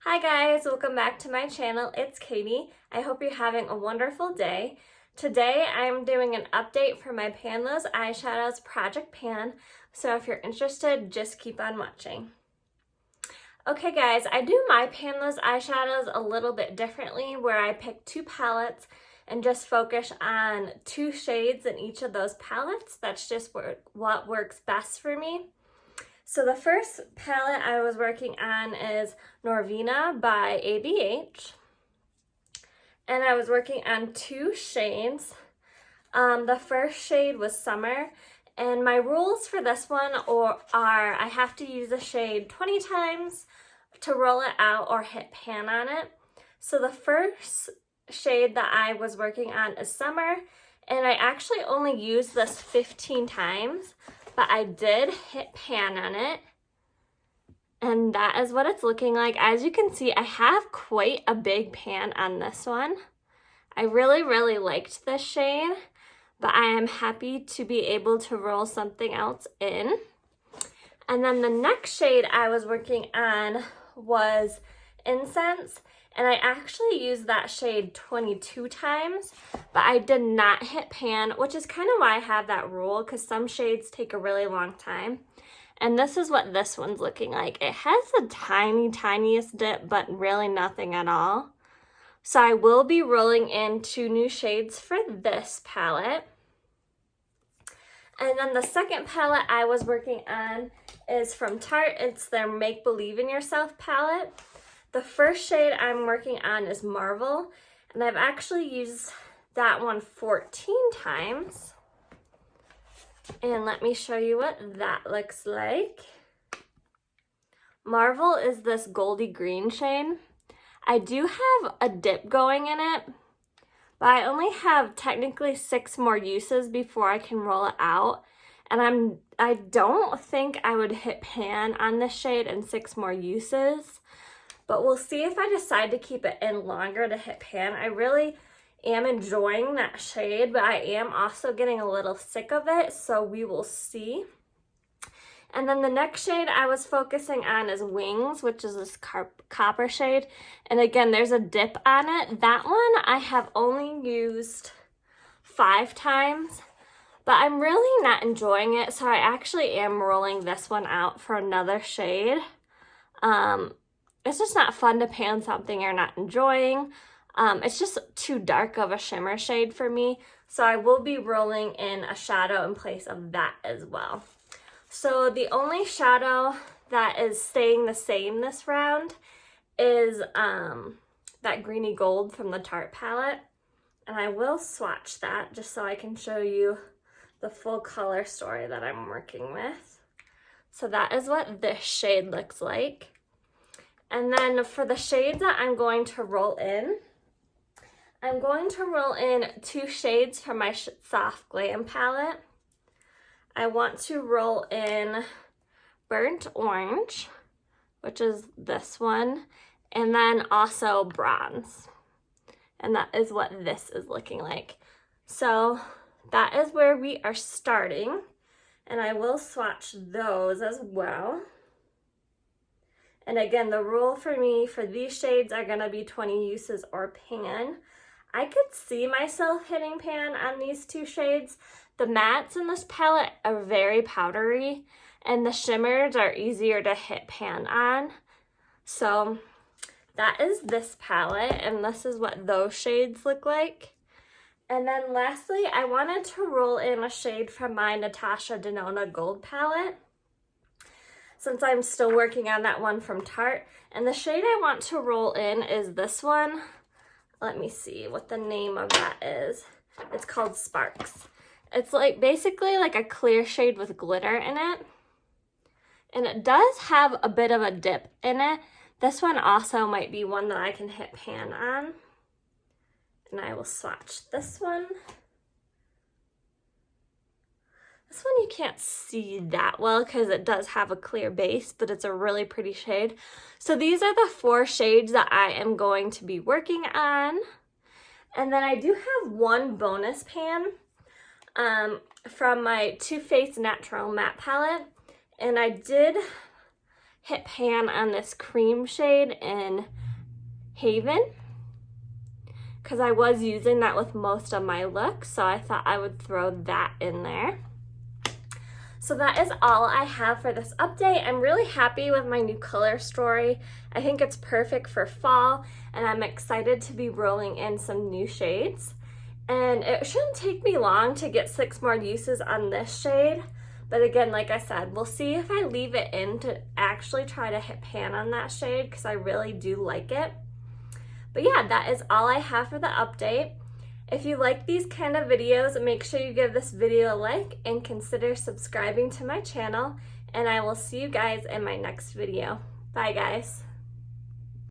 Hi guys, welcome back to my channel. It's Katie. I hope you're having a wonderful day. Today I'm doing an update for my Panless Eyeshadows Project Pan, so if you're interested, just keep on watching. Okay guys, I do my Panless eyeshadows a little bit differently where I pick two palettes and just focus on two shades in each of those palettes. That's just what works best for me. So the first palette I was working on is Norvina by ABH. And I was working on two shades. The first shade was Summer. And my rules for this one are I have to use a shade 20 times to roll it out or hit pan on it. So the first shade that I was working on is Summer. And I actually only used this 15 times. But I did hit pan on it, and that is what it's looking like. As you can see, I have quite a big pan on this one. I really liked this shade, but I am happy to be able to roll something else in. And then the next shade I was working on was Incense, and I actually used that shade 22 times, but I did not hit pan, which is kind of why I have that rule, because some shades take a really long time. And this is what this one's looking like. It has the tiniest dip, but really nothing at all. So I will be rolling in two new shades for this palette. And then the second palette I was working on is from Tarte. It's their Make Believe in Yourself palette. The first shade I'm working on is Marvel, and I've actually used that one 14 times. And let me show you what that looks like. Marvel is this goldy green shade. I do have a dip going in it, but I only have technically 6 more uses before I can roll it out. And I don't think I would hit pan on this shade in 6 more uses. But we'll see if I decide to keep it in longer to hit pan. I really am enjoying that shade, but I am also getting a little sick of it, so we will see. And then the next shade I was focusing on is Wings, which is this copper shade. And again, there's a dip on it. That one I have only used 5 times, but I'm really not enjoying it, so I actually am rolling this one out for another shade. It's just not fun to pan something you're not enjoying. It's just too dark of a shimmer shade for me. So I will be rolling in a shadow in place of that as well. So the only shadow that is staying the same this round is that greeny gold from the Tarte palette. And I will swatch that just so I can show you the full color story that I'm working with. So that is what this shade looks like. And then for the shades that I'm going to roll in, I'm going to roll in 2 shades from my Soft Glam palette. I want to roll in Burnt Orange, which is this one, and then also Bronze. And that is what this is looking like. So that is where we are starting, and I will swatch those as well. And again, the rule for me for these shades are gonna be 20 uses or pan. I could see myself hitting pan on these 2 shades. The mattes in this palette are very powdery, and the shimmers are easier to hit pan on. So that is this palette, and this is what those shades look like. And then lastly, I wanted to roll in a shade from my Natasha Denona Gold palette, since I'm still working on that one from Tarte. And the shade I want to roll in is this one. Let me see what the name of that is. It's called Sparks. It's like basically like a clear shade with glitter in it. And it does have a bit of a dip in it. This one also might be one that I can hit pan on. And I will swatch this one. This one you can't see that well because it does have a clear base, but it's a really pretty shade. So these are the 4 shades that I am going to be working on. And then I do have one bonus pan from my Too Faced Natural Matte palette. And I did hit pan on this cream shade in Haven, because I was using that with most of my looks, so I thought I would throw that in there. So that is all I have for this update. I'm really happy with my new color story. I think it's perfect for fall, and I'm excited to be rolling in some new shades. And it shouldn't take me long to get 6 more uses on this shade. But again, like I said, we'll see if I leave it in to actually try to hit pan on that shade, because I really do like it. But yeah, that is all I have for the update. If you like these kind of videos, make sure you give this video a like and consider subscribing to my channel. And I will see you guys in my next video. Bye guys.